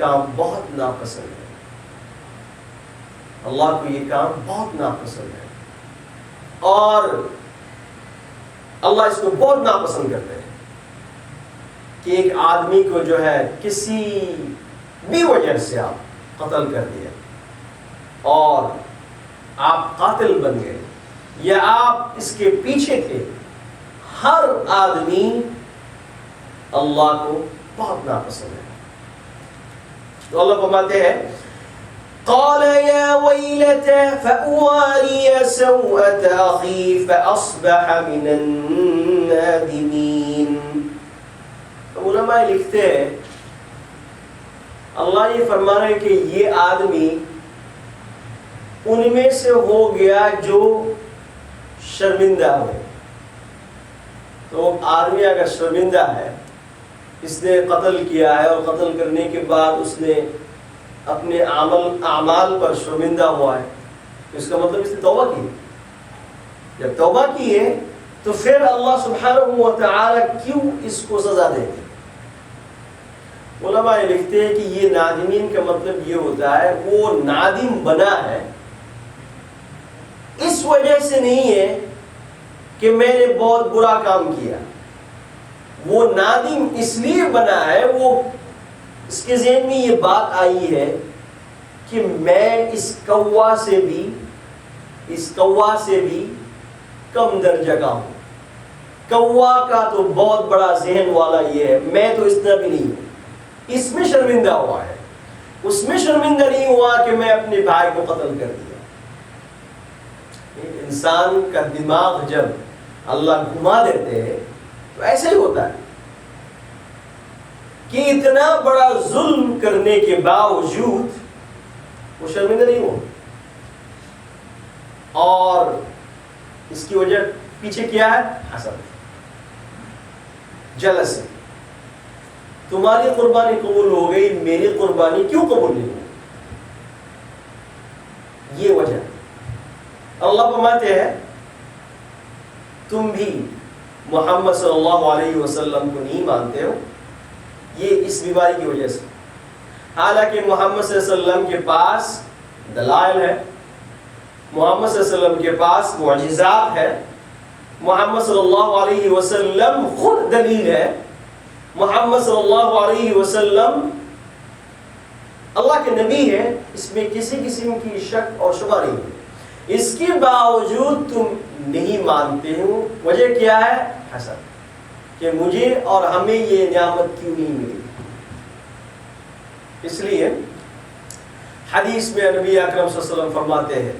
کام بہت ناپسند ہے، اللہ کو یہ کام بہت ناپسند ہے، اور اللہ اس کو بہت ناپسند کرتے ہیں کہ ایک آدمی کو جو ہے کسی بھی وجہ سے آپ قتل کر دیا اور آپ قاتل بن گئے یا آپ اس کے پیچھے تھے، ہر آدمی اللہ کو بہت ناپسند ہے۔ تو اللہ فرماتے ہیں قال يا ويلتى فأواري سوءة أخي فأصبح من النادمين۔ علماء لکھتے ہیں اللہ یہ فرما رہے کہ یہ آدمی ان میں سے ہو گیا جو شرمندہ ہوئے۔ تو آدمی اگر شرمندہ ہے، اس نے قتل کیا ہے اور قتل کرنے کے بعد اس نے اپنے اعمال پر شرمندہ ہوا ہے، اس کا مطلب اس نے توبہ کی۔ جب توبہ کی ہے تو پھر اللہ سبحانہ و تعالی کیوں اس کو سزا دے گے؟ علماء لکھتے ہیں کہ یہ نادمین کا مطلب یہ ہوتا ہے وہ نادم بنا ہے اس وجہ سے نہیں ہے کہ میں نے بہت برا کام کیا، وہ نادم اس لیے بنا ہے، وہ اس کے ذہن میں یہ بات آئی ہے کہ میں اس کوا سے بھی کم درجہ کا ہوں۔ کوا کا تو بہت بڑا ذہن والا یہ ہے، میں تو اتنا بھی نہیں ہوں۔ اس میں شرمندہ ہوا ہے، اس میں شرمندہ نہیں ہوا کہ میں اپنے بھائی کو قتل کر دیا۔ انسان کا دماغ جب اللہ گھما دیتے ہیں تو ایسا ہی ہوتا ہے کہ اتنا بڑا ظلم کرنے کے باوجود وہ شرمندہ نہیں ہوا، اور اس کی وجہ پیچھے کیا ہے؟ حسد، جلسی۔ تمہاری قربانی قبول ہو گئی، میری قربانی کیوں قبول نہیں ہوئی؟ یہ وجہ اللہ فرماتے ہیں تم بھی محمد صلی اللہ علیہ وسلم کو نہیں مانتے ہو یہ اس بیماری کی وجہ سے، حالانکہ محمد صلی اللہ علیہ وسلم کے پاس دلائل ہے، محمد صلی اللہ علیہ وسلم کے پاس معجزات ہے، محمد صلی اللہ علیہ وسلم خود دلیل ہے، محمد صلی اللہ علیہ وسلم اللہ کے نبی ہے، اس میں کسی قسم کی شک اور شبہ نہیں ہے۔ اس کے باوجود تم نہیں مانتے ہو، وجہ کیا ہے؟ حسد، کہ مجھے اور ہمیں یہ نعمت کیوں نہیں ملی۔ اس لیے حدیث میں نبی اکرم صلی اللہ علیہ وسلم فرماتے ہیں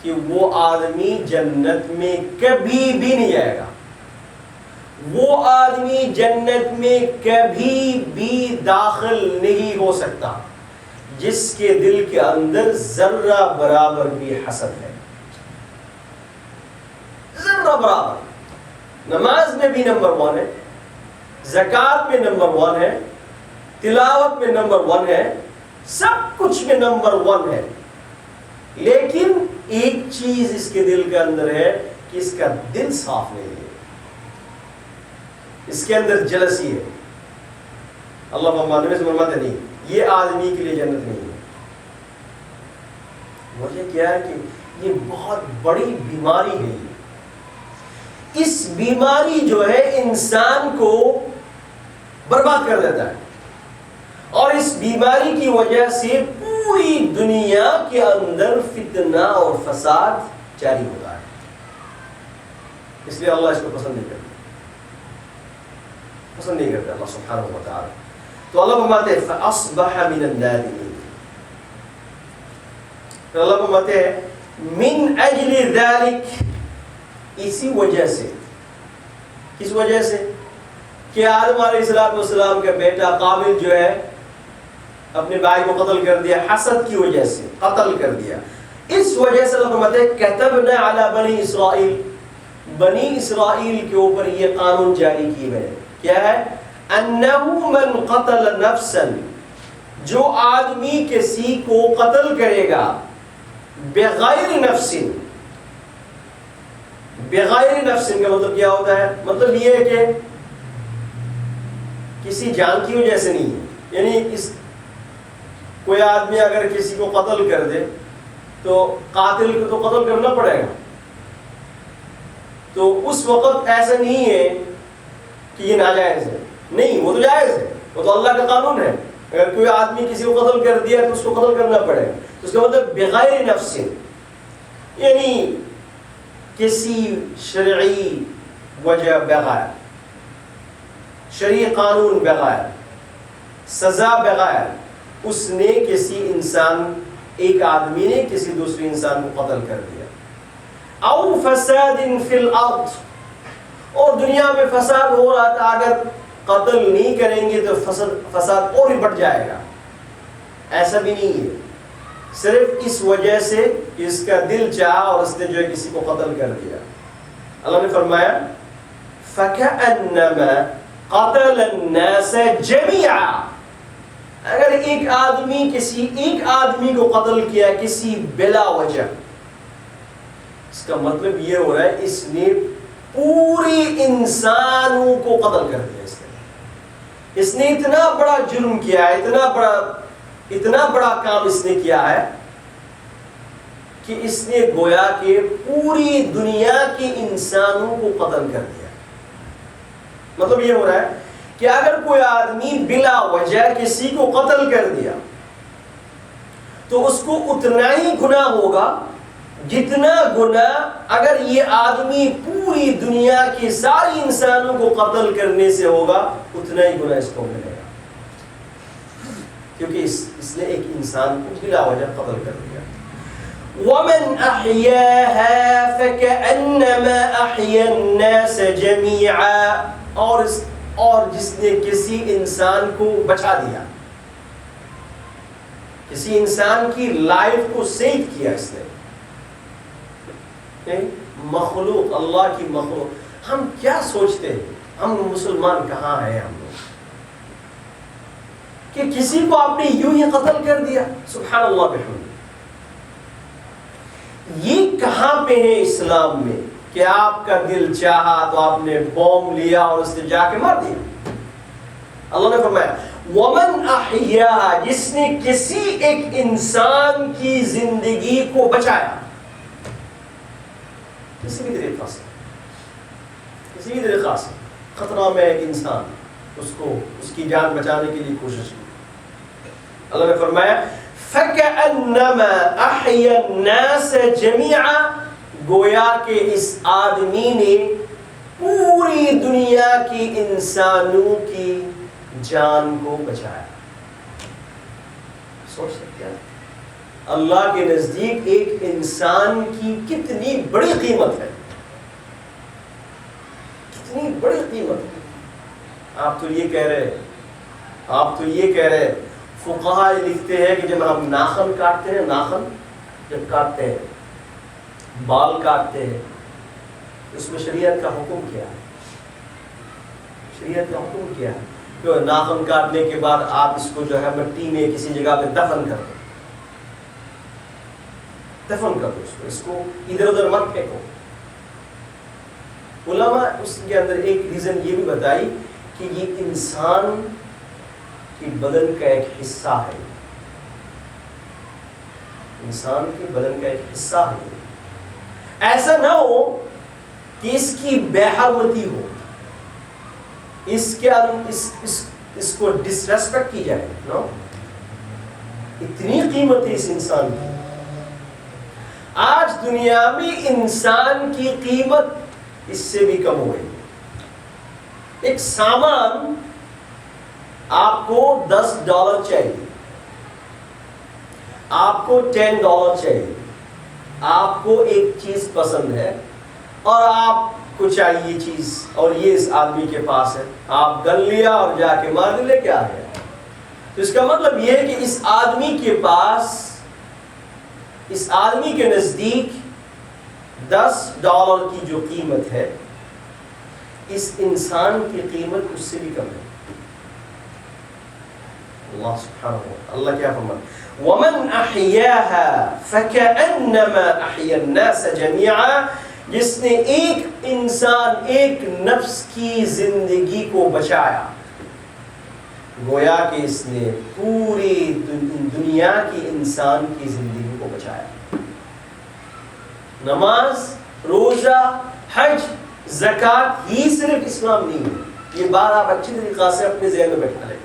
کہ وہ آدمی جنت میں کبھی بھی نہیں جائے گا، وہ آدمی جنت میں کبھی بھی داخل نہیں ہو سکتا جس کے دل کے اندر ذرہ برابر بھی حسد ہے، ذرہ برابر۔ نماز میں بھی نمبر 1 ہے، زکوٰۃ میں نمبر 1 ہے، تلاوت میں نمبر 1 ہے، سب کچھ میں نمبر 1 ہے، لیکن ایک چیز اس کے دل کے اندر ہے کہ اس کا دل صاف نہیں ہے، اس کے اندر جلسی ہے۔ اللہ فرماتے نہیں، یہ آدمی کے لیے جنت نہیں ہے۔ وجہ کیا ہے کہ یہ بہت بڑی بیماری ہے۔ اس بیماری جو ہے انسان کو برباد کر دیتا ہے، اور اس بیماری کی وجہ سے پوری دنیا کے اندر فتنہ اور فساد جاری ہوتا ہے، اس لیے اللہ اس کو پسند نہیں کرتا اللہ سبحانہ و تعالی۔ تو اللہ فرماتے ہیں فَأَصْبَحَ مِنَ النَّادِمِينَ، تو اللہ فرماتے ہیں مِنْ أَجْلِ ذَلِكَ، اسی وجہ سے، کس وجہ سے؟ کہ آدم علیہ السلام کا بیٹا قابل جو ہے اپنے بھائی کو قتل کر دیا، حسد کی وجہ سے قتل کر دیا، اس وجہ سے اللہ فرماتے ہیں كَتَبْنَا عَلَى بَنِي إِسْرَائِيل، بنی اسرائیل کے اوپر یہ قانون جاری کی گئے، کیا ہے؟ أَنَّهُ مَنْ قَتَلَ نَفْسًا، جو آدمی کسی کو قتل کرے گا بغیر نفس، بغیر نفس کا مطلب کیا ہوتا ہے؟ مطلب یہ ہے کہ کسی جان کی وجہ سے نہیں ہے، یعنی کوئی آدمی اگر کسی کو قتل کر دے تو قاتل کو تو قتل کرنا پڑے گا. تو اس وقت ایسا نہیں ہے کہ یہ ناجائز ہے، نہیں، وہ تو جائز ہے، وہ تو اللہ کا قانون ہے. اگر کوئی آدمی کسی کو قتل کر دیا تو اس کو قتل کرنا پڑے گا. اس کا مطلب بغیر نفس، یعنی کسی شرعی وجہ بغیر، شرعی قانون بغیر، سزا بغیر، اس نے کسی انسان، ایک آدمی نے کسی دوسرے انسان کو قتل کر دیا. او فساد فی الارض، اور دنیا میں فساد ہو رہا تھا، اگر قتل نہیں کریں گے تو فساد اور ہی بڑھ جائے گا. ایسا بھی نہیں ہے، صرف اس وجہ سے کہ اس کا دل چاہا اور اس نے جو ہے کسی کو قتل کر دیا. اللہ نے فرمایا فَكَأَنَّمَا قَتَلَ النَّاسَ جَمِيعًا، اگر ایک آدمی کسی ایک آدمی کو قتل کیا کسی بلا وجہ، اس کا مطلب یہ ہو رہا ہے اس نے پوری انسانوں کو قتل کر دیا. اس نے اتنا بڑا جرم کیا ہے، اتنا بڑا کام اس نے کیا ہے کہ اس نے گویا کہ پوری دنیا کے انسانوں کو قتل کر دیا. مطلب یہ ہو رہا ہے کہ اگر کوئی آدمی بلا وجہ کسی کو قتل کر دیا تو اس کو اتنا ہی گناہ ہوگا جتنا گناہ اگر یہ آدمی پوری دنیا کے ساری انسانوں کو قتل کرنے سے ہوگا، اتنا ہی گناہ اس کو ملے گا، کیونکہ اس نے ایک انسان کو بلا وجہ قتل کر دیا. وَمَنْ أَحْيَاهَا فَكَأَنَّمَا أَحْيَا النَّاسَ جَمِيعًا، اور جس نے کسی انسان کو بچا دیا، کسی انسان کی لائف کو سیو کیا، اس نے مخلوق، اللہ کی مخلوق. ہم کیا سوچتے ہیں، ہم مسلمان کہاں ہیں ہم لوگ کہ کسی کو آپ نے یوں ہی قتل کر دیا. سبحان اللہ بحمدہ، یہ کہاں پہ ہے اسلام میں کہ آپ کا دل چاہا تو آپ نے بوم لیا اور اس نے جا کے مار دیا. اللہ نے فرمایا وَمَنْ أَحْيَاهَا، جس نے کسی ایک انسان کی زندگی کو بچایا، کسی بھی طریقہ سے خطرہ میں ایک انسان، اس کی جان بچانے کے لیے کوشش کی. اللہ نے فرمایا فَكَأَنَّمَا أَحْيَا النَّاسَ جَمِيعًا، گویا کہ اس آدمی نے پوری دنیا کی انسانوں کی جان کو بچایا. سوچ سکتے ہیں اللہ کے نزدیک ایک انسان کی کتنی بڑی قیمت ہے، کتنی بڑی قیمت ہے. آپ تو یہ کہہ رہے فقہاء لکھتے ہیں کہ جب ہم ناخن کاٹتے ہیں، ناخن جب کاٹتے ہیں، بال کاٹتے ہیں، اس میں شریعت کا حکم کیا ہے؟ شریعت کا حکم کیا ہے کہ ناخن کاٹنے کے بعد آپ اس کو جو ہے مٹی میں کسی جگہ پہ دفن کر دو، اس کو ادھر ادھر مت پھینکو. علماء اس کے اندر ایک ریزن یہ بھی بتائی کہ یہ انسان کی بدن کا ایک حصہ ہے، انسان کے بدن کا ایک حصہ ہے. ایسا نہ ہو کہ اس کی بے حرمتی ہو، اس کو ڈسریسپیکٹ کی جائے. نو، اتنی قیمت ہے اس انسان کی. آج دنیا میں انسان کی قیمت اس سے بھی کم ہو گئی. ایک سامان آپ کو $10 چاہیے، آپ کو $10 چاہیے، آپ کو ایک چیز پسند ہے اور آپ کو چاہیے چیز اور یہ اس آدمی کے پاس ہے، آپ گن لیا اور جا کے مار لے کے آ گیا. تو اس کا مطلب یہ ہے کہ اس آدمی کے پاس، اس آدمی کے نزدیک $10 کی جو قیمت ہے، اس انسان کی قیمت اس سے بھی کم ہے. اللہ سبحانہ وتعالی، اللہ کیا فرماتا ہے وَمَنْ أَحْيَاهَا فَكَأَنَّمَا أَحْيَا النَّاسَ جَمِيعًا، جس نے ایک انسان، ایک نفس کی زندگی کو بچایا. گویا کہ اس نے پوری دنیا کی انسان کی زندگی کو بچایا۔ نماز، روزہ، حج، زکوٰۃ ہی صرف اسلام نہیں ہے، یہ بات آپ اچھی طریقے سے اپنے ذہن میں بیٹھا لیں۔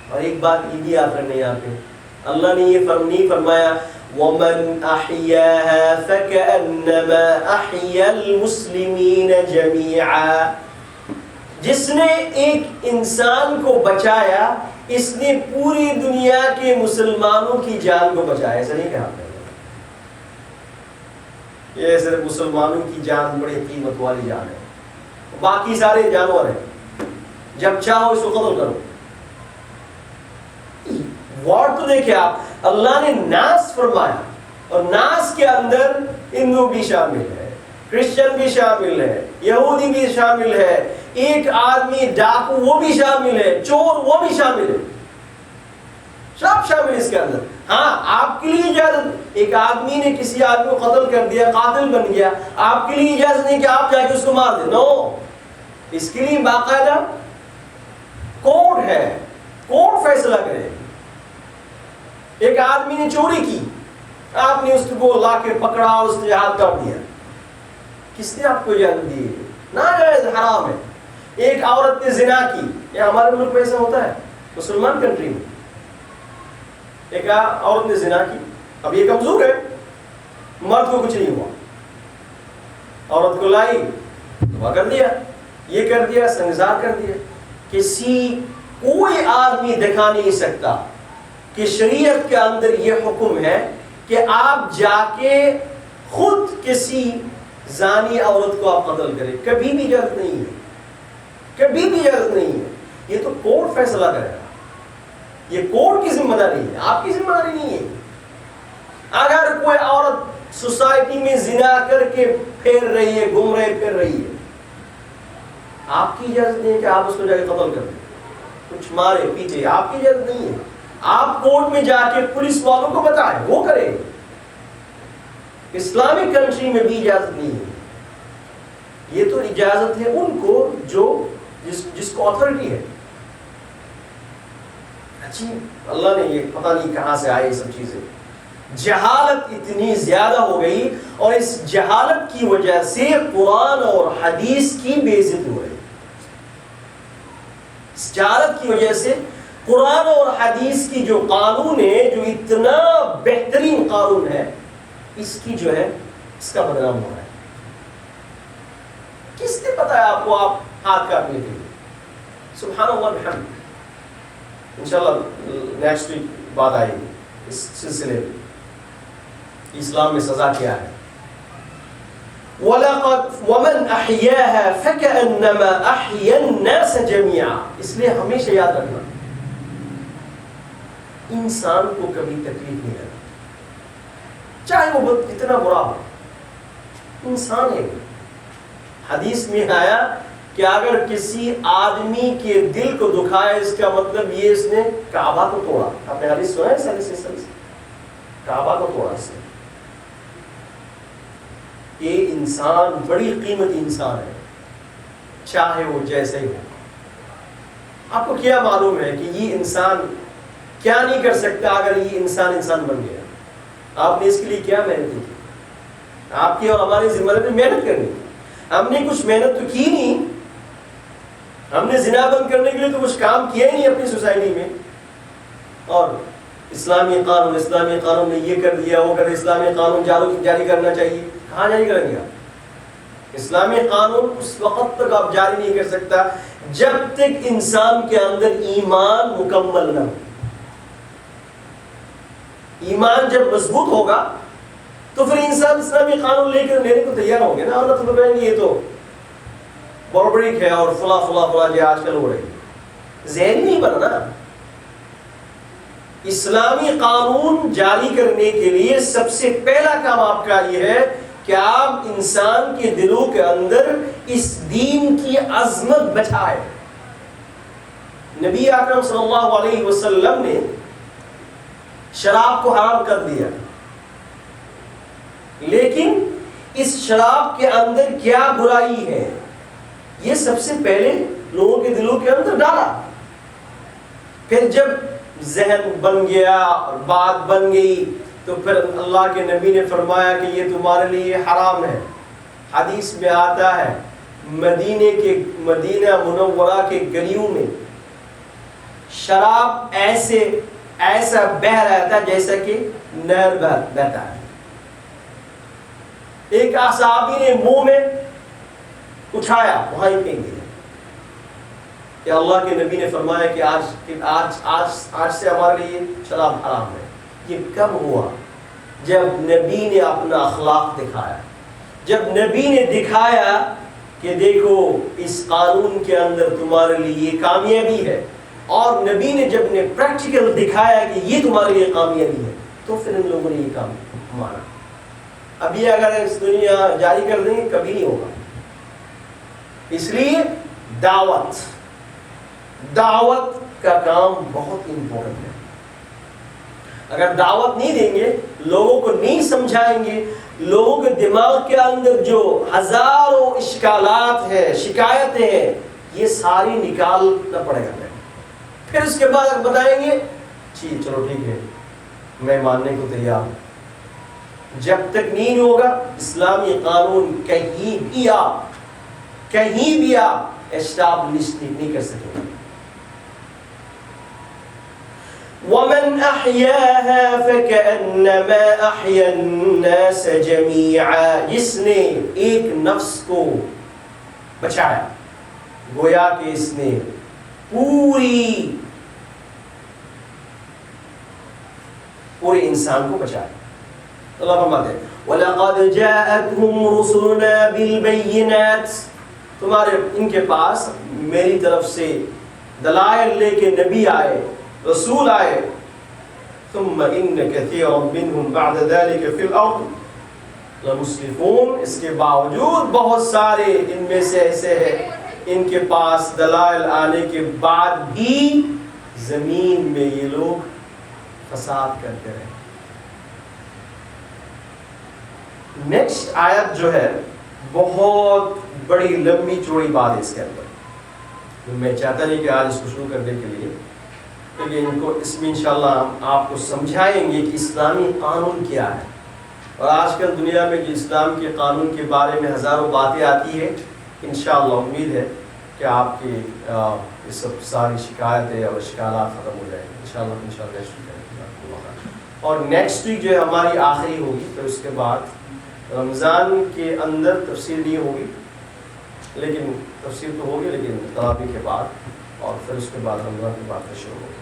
اور ایک بات یہ بھی یاد رکھنا یہاں پہ، اللہ نے یہ نہیں فرمایا وَمَنْ أَحْيَاهَا فَكَأَنَّمَا أَحْيَا الْمُسْلِمِينَ جَمِيعًا، جس نے ایک انسان کو بچایا اس نے پوری دنیا کے مسلمانوں کی جان کو بچایا۔ ایسا نہیں کہا آپ نے، یہ صرف مسلمانوں کی جان بڑی قیمت والی جان ہے، باقی سارے جانور ہیں، جب چاہو اس کو قتل کرو۔ وارڈ تو دیکھیں آپ، اللہ نے ناس فرمایا، اور ناس کے اندر ہندو بھی شامل ہے، کرسچن بھی شامل ہے، یہودی بھی شامل ہے، ایک آدمی ڈاکو وہ بھی شامل ہے، چور وہ بھی شامل ہے، سب شامل اس کے اندر۔ ہاں آپ کے لیے اجازت، ایک آدمی نے کسی آدمی کو قتل کر دیا، قاتل بن گیا، آپ کے لیے اجازت نہیں کہ آپ جا کے اس کو مار دیں، نو، اس کے لیے باقاعدہ کورٹ ہے، کورٹ فیصلہ کرے۔ ایک آدمی نے چوری کی، آپ نے اس کو لا کے پکڑا اور اس کے ہاتھ کاٹ دیا، کس نے آپ کو اجازت دی؟ ناجائز، حرام ہے۔ ایک عورت نے زنا کی، یہ ہمارے ملک میں ایسا ہوتا ہے، مسلمان کنٹری میں ایک عورت نے زنا کی، اب یہ کمزور ہے، مرد کو کچھ نہیں ہوا، عورت کو لائی، دعا کر دیا، یہ کر دیا، سنگسار کر دیا۔ کوئی آدمی دکھا نہیں سکتا کہ شریعت کے اندر یہ حکم ہے کہ آپ جا کے خود کسی زانی عورت کو آپ قتل کریں، کبھی بھی اجازت نہیں ہے، کبھی بھی اجازت نہیں ہے۔ یہ تو کورٹ فیصلہ کرے گا، یہ کورٹ کی ذمہ داری ہے، آپ کی ذمہ داری نہیں ہے۔ اگر کوئی عورت سوسائٹی میں زنا کر کے پھیر رہی ہے، گھوم رہے پھر رہی ہے، آپ کی اجازت نہیں ہے کہ آپ اس کو جا کے قتل کر دیں، کچھ مارے پیٹے، آپ کی اجازت نہیں ہے۔ آپ کورٹ میں جا کے پولیس والوں کو بتائیں، وہ کرے۔ اسلامک کنٹری میں بھی اجازت نہیں ہے، یہ تو اجازت ہے ان کو جو جس کو اتھارٹی ہے۔ اچھی اللہ نے یہ پتہ نہیں کہاں سے آئے یہ سب چیزیں، جہالت اتنی زیادہ ہو گئی، اور اس جہالت کی وجہ سے قرآن اور حدیث کی بے عزتی ہو رہی۔ اس جہالت کی وجہ سے قرآن اور حدیث کی جو قانون ہے، جو اتنا بہترین قانون ہے، اس کی جو ہے اس کا بدنام ہو رہا ہے۔ کس نے بتایا آپ کو آپ ہاتھ کاٹنے کے لیے؟ سبحان اللہ بحمدہ، انشاءاللہ نیکسٹ ویک بات آئے گی اس سلسلے میں، اسلام میں سزا کیا ہے۔ وَمَنْ أَحْيَاهَا فَكَأَنَّمَا أَحْيَا النَّاسَ جَمِيعًا، اس لیے ہمیشہ یاد رکھنا، انسان کو کبھی تکلیف نہیں ہے، چاہے وہ اتنا برا ہو، انسان ہے۔ حدیث میں آیا کہ اگر کسی آدمی کے دل کو دکھائے، اس کا مطلب یہ اس نے کعبہ کو توڑا۔ آپ نے حدیث سنا ہے سلسلے، کعبہ کو توڑا اس نے۔ یہ انسان بڑی قیمتی انسان ہے، چاہے وہ جیسے ہی ہو۔ آپ کو کیا معلوم ہے کہ یہ انسان کیا نہیں کر سکتا اگر یہ انسان بن گیا؟ آپ نے اس کے لیے کیا محنت کی؟ آپ کی اور ہماری ذمہ داری محنت کرنی۔ ہم نے کچھ محنت تو کی نہیں، ہم نے زنا بند کرنے کے لیے تو کچھ کام کیا ہی نہیں اپنی سوسائٹی میں، اور اسلامی قانون نے یہ کر دیا، وہ کر دیا، اسلامی قانون جاری کرنا چاہیے۔ کہاں جاری کریں گے آپ؟ اسلامی قانون اس وقت تک آپ جاری نہیں کر سکتا جب تک انسان کے اندر ایمان مکمل نہ ہو۔ ایمان جب مضبوط ہوگا تو پھر انسان اسلامی قانون لینے کو تیار ہوں گے نا، اور تو کہیں گے یہ تو باربرک ہے اور فلا جو آج کل ہو رہی، ذہن نہیں بنا نا۔ اسلامی قانون جاری کرنے کے لیے سب سے پہلا کام آپ کا یہ ہے کہ آپ انسان کے دلوں کے اندر اس دین کی عظمت بچھائے۔ نبی اکرم صلی اللہ علیہ وسلم نے شراب کو حرام کر دیا، لیکن اس شراب کے اندر کیا برائی ہے یہ سب سے پہلے لوگوں کے دلوں کے اندر ڈالا۔ پھر جب ذہن بن گیا اور بات بن گئی تو پھر اللہ کے نبی نے فرمایا کہ یہ تمہارے لیے حرام ہے. حدیث میں آتا ہے مدینہ منورہ کے گلیوں میں شراب ایسا بہ رہا تھا جیسا کہ نہر بہتا ہے. ایک صحابی نے منہ میں اٹھایا وہاں ہی پھینک دیا کہ اللہ کے نبی نے فرمایا کہ آج سے ہمارے لیے شراب حرام ہے. یہ کب ہوا؟ جب نبی نے اپنا اخلاق دکھایا، جب نبی نے دکھایا کہ دیکھو اس قانون کے اندر تمہارے لیے یہ کامیابی ہے، اور نبی نے جب نے پریکٹیکل دکھایا کہ یہ تمہارے لیے کامیابی ہے، تو پھر ان لوگوں نے یہ کام مانا. اب یہ اگر اس دنیا جاری کر دیں گے کبھی نہیں ہوگا. اس لیے دعوت کا کام بہت امپورٹنٹ ہے. اگر دعوت نہیں دیں گے، لوگوں کو نہیں سمجھائیں گے، لوگوں کے دماغ کے اندر جو ہزاروں اشکالات ہیں، شکایتیں ہیں، یہ ساری نکالنا پڑے گا. پھر اس کے بعد بتائیں گے جی چلو ٹھیک ہے میں ماننے کو تیار ہوں. جب تک نہیں ہوگا اسلامی قانون کہیں بھی آپ اسٹیبلش نہیں کر سکیں گے. وَمَنْ أَحْيَاهَا فَكَأَنَّمَا أَحْيَا النَّاسَ جَمِيعًا. جس نے ایک نفس کو بچایا گویا کہ اس نے پورے انسان کو بچایا. اللہ فرماتے ہیں وَلَقَدْ جَاءَتْهُمْ رُسُلُنَا بِالْبَيِّنَاتِ. تمہارے ان کے پاس میری طرف سے دلائل لے کے نبی آئے، رسول آئے. ثم ان كثيرا منهم بعد ذلك في الارض لمسرفون. اس کے باوجود بہت سارے ان میں سے ایسے ہیں ان کے پاس دلائل آنے کے بعد بھی زمین میں یہ لوگ فساد کرتے رہے. نیکسٹ آیت جو ہے بہت بڑی لمبی چوڑی بات ہے اس کے اندر. میں چاہتا نہیں کہ آج اس کو شروع کرنے کے لیے، لیکن ان کو اس میں انشاءاللہ ہم آپ کو سمجھائیں گے کہ اسلامی قانون کیا ہے. اور آج کل دنیا میں جو اسلام کے قانون کے بارے میں ہزاروں باتیں آتی ہیں، انشاءاللہ امید ہے کہ آپ کی یہ سب ساری شکایتیں اور اشکالات ختم ہو جائیں گے انشاءاللہ نیکسٹ ویک کریں. اور نیکسٹ ویک جو ہے ہماری آخری ہوگی. پھر اس کے بعد رمضان کے اندر تفسیر نہیں ہوگی، لیکن تفسیر تو ہوگی لیکن تراویح کے بعد، اور پھر اس کے بعد رمضان کے بعد شروع ہوگی.